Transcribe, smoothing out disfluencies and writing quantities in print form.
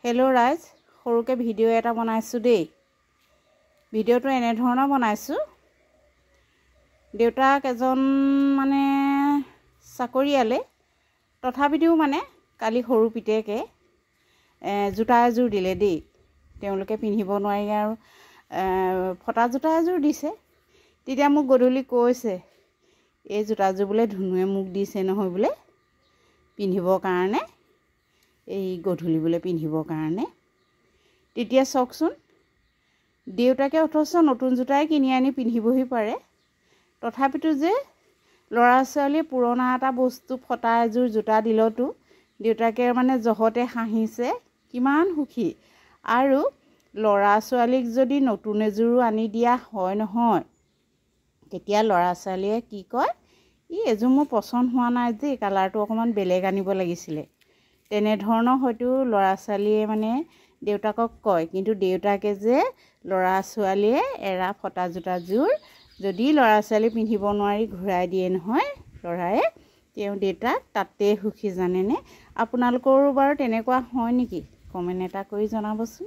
Hello' ৰাইজ, সৰুকৈ video' এটা বনাইছোঁ দেই। ভিডিঅ'টো এনেধৰণৰ বনাইছোঁ। দেউতাক এজন মানে চাকৰিয়ালে, তথাপিও মানে কালি সৰু পিতেকে জোতা এযোৰ দিলে দেই। তেওঁলোকে পিন্ধিব নোৱাৰি আৰু ফটা জোতা এযোৰ দিছে। তেতিয়া মোক গধূলি কৈছে, এই জোতাযোৰ বোলে ধুনুৱে মোক দিছে নহয় বোলে পিন্ধিবৰ কাৰণে, এই গধূলি বোলে পিন্ধিবৰ কাৰণে। তেতিয়া চাওকচোন, দেউতাকে অথচ নতুন জোতাই কিনি আনি পিন্ধিবহি পাৰে, তথাপিতো যে ল'ৰা ছোৱালীয়ে পুৰণা এটা বস্তু ফটা এযোৰ জোতা দিলতো দেউতাকে মানে জহতে হাঁহিছে, কিমান সুখী। আৰু ল'ৰা ছোৱালীক যদি নতুন এযোৰো আনি দিয়া হয় নহয়, তেতিয়া ল'ৰা ছোৱালীয়ে কি কয়, এযোৰ মোৰ পচন্দ হোৱা নাই যে, কালাৰটো অকণমান বেলেগ আনিব লাগিছিলে। তেনেধৰণৰ হয়তো ল'ৰা ছোৱালীয়ে মানে দেউতাকক কয়। কিন্তু দেউতাকে যে ল'ৰা ছোৱালীয়ে এৰা ফটা জোতাযোৰ যদি ল'ৰা ছোৱালী পিন্ধিব নোৱাৰি ঘূৰাই দিয়ে নহয় ল'ৰাই, তেওঁ দেউতাক তাতে সুখী, জানেনে? আপোনালোকৰো বাৰু তেনেকুৱা হয় নেকি? কমেণ্ট এটা কৰি জনাবচোন।